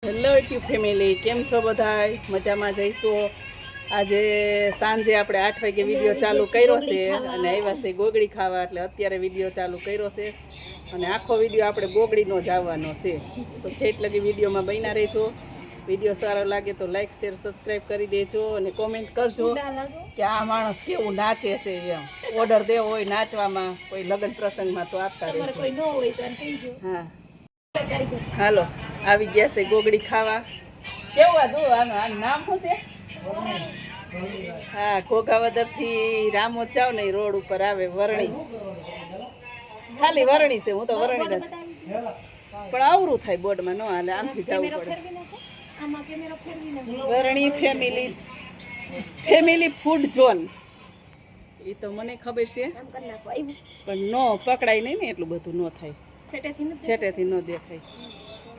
Hello YouTube family, કેમ છો બધાય? મજામાં જઈશું. આજે સાંજે આપણે 8 વાગે વિડીયો ચાલુ કર્યો છે અને આવ્યા છે ગોગડી ખાવા, એટલે અત્યારે વિડીયો ચાલુ કર્યો છે અને આખો વિડીયો આપણે ગોગડીનો જ આવવાનો છે. તો ઠેઠ લગી વિડીયોમાં બન્યા રહેજો. વિડીયો સારો લાગે તો લાઈક શેર સબસ્ક્રાઈબ કરી દેજો અને કોમેન્ટ કરજો કે આ માણસ કેવું નાચે છે. એમ ઓર્ડર દેવો હોય નાચવામાં, કોઈ લગ્ન પ્રસંગમાં તો આપતા રહેજો. હા હાલો, આવી ગયા છે ગોગડી ખાવા. કેવું આનું નામ શું છે? હા, ઘોઘાવદર થી રામોદ જાવ ને રોડ ઉપર આવે વરણી. ખાલી વરણી છે, હું તો વરણી નથી, પણ અવરું થાય બોર્ડમાં ન હાલે, આમથી જવું પડે. વરણી ફેમિલી ફૂડ ઝોન, એ તો મને ખબર છે, પણ ન પકડાય નહીં ને, એટલું બધું ન થાય, છેટેથી ન દેખાય,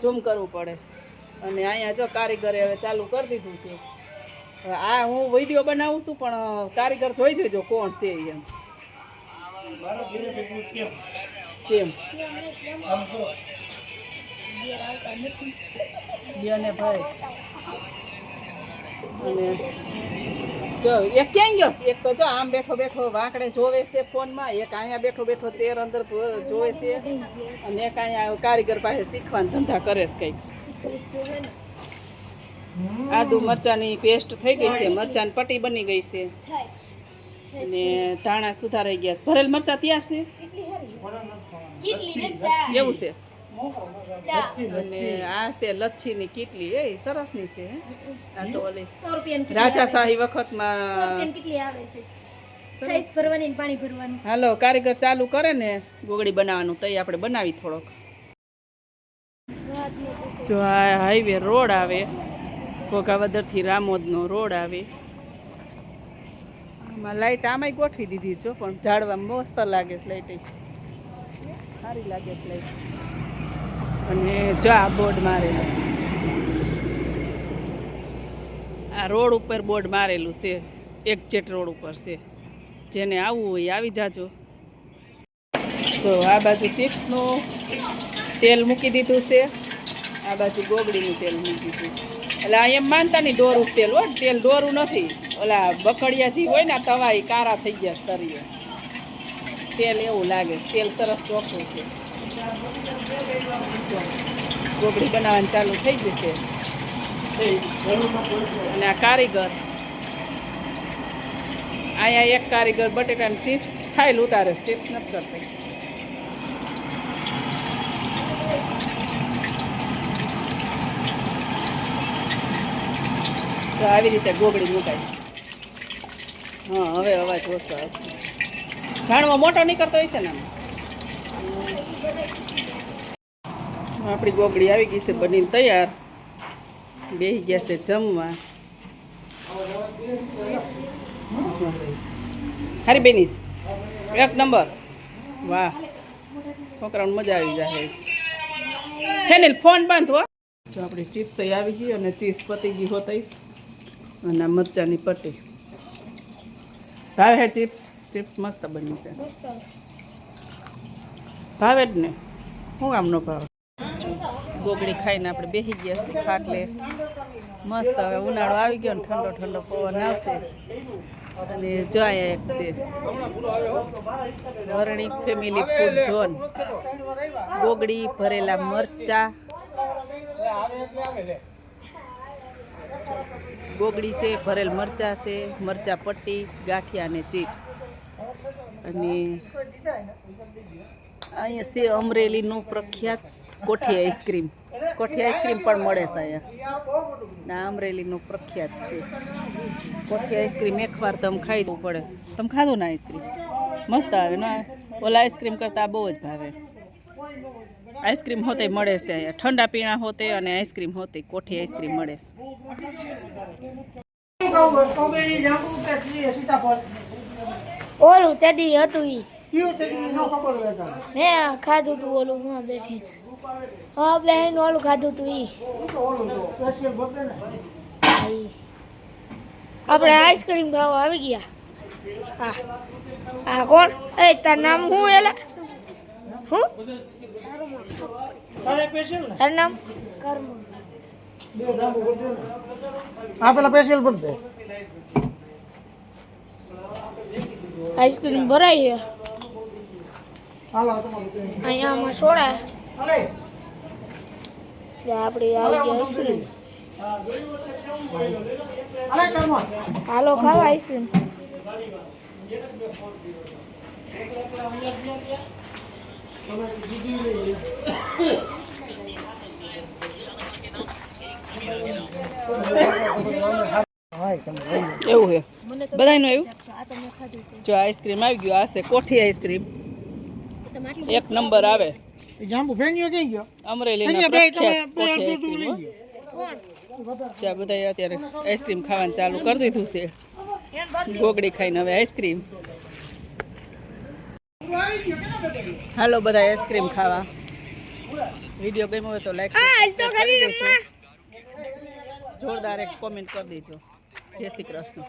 ઝૂમ કરવું પડે. અને અહીંયા જો કારીગરે હવે ચાલુ કરી દીધું છે. આ હું વિડીયો બનાવું છું, પણ કારીગર જોઈ જોઈજો કોણ છે એમ. જેમ ને ભાઈ, અને જો એક ક્યાં ગયો? એક તો જો આમ બેઠો બેઠો વાંકડે જોવે છે ફોનમાં, એક અહીંયા બેઠો બેઠો ચેર અંદર જોવે છે, અને એક અહીંયા કારીગર પાસે શીખવાના ધંધા કરે છે કંઈક. આદુ મરચાની પેસ્ટ થઈ ગઈ છે, મરચાની પટ્ટી બની ગઈ છે, અને ધાણા સુધારાઈ ગયા છે. ભરેલ મરચા તૈયાર છે, એવું છે. અને આ છે લચ્છીની કીટલી, એ સરસની છે. આ તો ઓલી રાજાશાહી વખતમાં. હાલો, કારીગર ચાલુ કરે ને ગોગડી બનાવવાનું, તો આપણે બનાવી થોડોક. જો આ હાઈવે રોડ આવે, ઘોઘાવદરથી રામોદનો રોડ આવે. આમાં લાઈટ આમાંય ગોઠવી દીધી છો, પણ ઝાડવામાં મસ્ત લાગે છે લાઈટ, સારી લાગે છે લાઈટ. અને જો આ બોર્ડ મારેલું, આ રોડ ઉપર બોર્ડ મારેલું છે, એક્ઝેટ રોડ ઉપર છે. જેને આવવું હોય આવી જાજો. જો આ બાજુ ચિપ્સનું તેલ મૂકી દીધું છે, આ બાજુ ગોગડીનું તેલ મૂકી દીધું. એટલે આ એમ માનતા નહીં દોરું તેલ હોય, તેલ દોરું નથી. ઓલા બકડિયા જે હોય ને તવા, એ કારા થઈ ગયા તરીએ, તેલ એવું લાગે છે. તેલ સરસ ચોખ્ખું છે. ગોગડી બનાવવાનું ચાલુ થઈ ગયું છે. અને આ કારીગર, અહીંયા એક કારીગર બટેટાની ચિપ્સ છાલ ઉતારે છે, ચિપ્સ નથી કરતી. તો આવી રીતે ગોગડી મુકાય. હા, હવે અવાજ ઓછો આવશે. ઘાણમાં મોટો નહીં કરતો હોય છે ને. આપણી ગોગડી આવી ગઈ છે, બનીને તૈયાર. બેસી ગયા છે જમવા. હારી બેનીશ, એક નંબર. વાહ, છોકરાઓને મજા આવી જાય. ફેનિલ ફોન બંધ હો. જો આપણી ચિપ્સ આવી ગઈ, અને ચિપ્સ પતી ગઈ હોતી, અને મરચાની પટ્ટી. ભાવે હે ચિપ્સ? ચિપ્સ મસ્ત બની છે, ભાવે જ ને, શું આમ ન ભાવે? ગોગડી ખાઈને આપણે બેસી ગયા છીએ ખાટલે. મસ્ત. હવે ઉનાળો આવી ગયો ને, ઠંડો ઠંડો પવન આવશે. અને જો એક છે વરણી ફેમિલી ફૂડ ઝોન. ગોગડી, ભરેલા મરચા, ગોગડી છે, ભરેલ મરચા છે, મરચા પટ્ટી, ગાંઠિયા અને ચિપ્સ. અને અહીંયા છે અમરેલીનું પ્રખ્યાત કોઠી આઈસ્ક્રીમ. કોઠી આઈસ્ક્રીમ પણ મળે છે અહીંયા. ના, અમરેલીનું પ્રખ્યાત છે કોઠી આઈસ્ક્રીમ. એકવાર તમે ખાઈ દવું પડે. તમે ખાધું ને આઈસ્ક્રીમ? મસ્ત આવે ને. ઓલા આઈસ્ક્રીમ કરતાં બહુ જ ભાવે. આઈસ્ક્રીમ હોતે મળે છે અહીંયા, ઠંડા પીણા હોતે અને આઈસ્ક્રીમ હોતે. કોઠી આઈસ્ક્રીમ મળે છે. ઓલું તેડી હતું ઈ મેં ખાધું તું. ઓલું હું બેઠી હા બેન, ઓલું ખાધું તું ઈ. આપણે આઈસ્ક્રીમ ખાવા આવી ગયા. હા હા, કોણ? એ તાર નામ શું? એલા હું તારું નામ? કર્મ. આ પેલા સ્પેશિયલ પર દે આઈસ્ક્રીમ ભરાઈ છે હાલો તમારું અહીંયા આમાં સોડા આપણી આવી ગઈ આઈસ્ક્રીમ અરે કરમાં હાલો ખાવા આઈસ્ક્રીમ એવું છે બધાયનું આવ્યું જો આઈસ્ક્રીમ આવી ગયું આ છે કોઠી આઈસ્ક્રીમ એક નંબર આવે એ જાંબુ ફેંગ્યો ક્યાં ગયો અમરેલીના અહીંયા બે પ્રખ્યાત તમે કોઠી બે આઈસ્ક્રીમ લઈ હો. ગયો જ્યાં બધાએ અત્યારે આઈસ્ક્રીમ ખાવાનું ચાલુ કરી દીધું છે ગોગડી ખાઈને હવે આઈસ્ક્રીમ હાલો બધા આઈસ્ક્રીમ ખાવા વિડીયો ગમ્યો હોય તો લાઈક કરી દેજો જોરદાર એક કોમેન્ટ કરી દેજો જય શ્રી કૃષ્ણ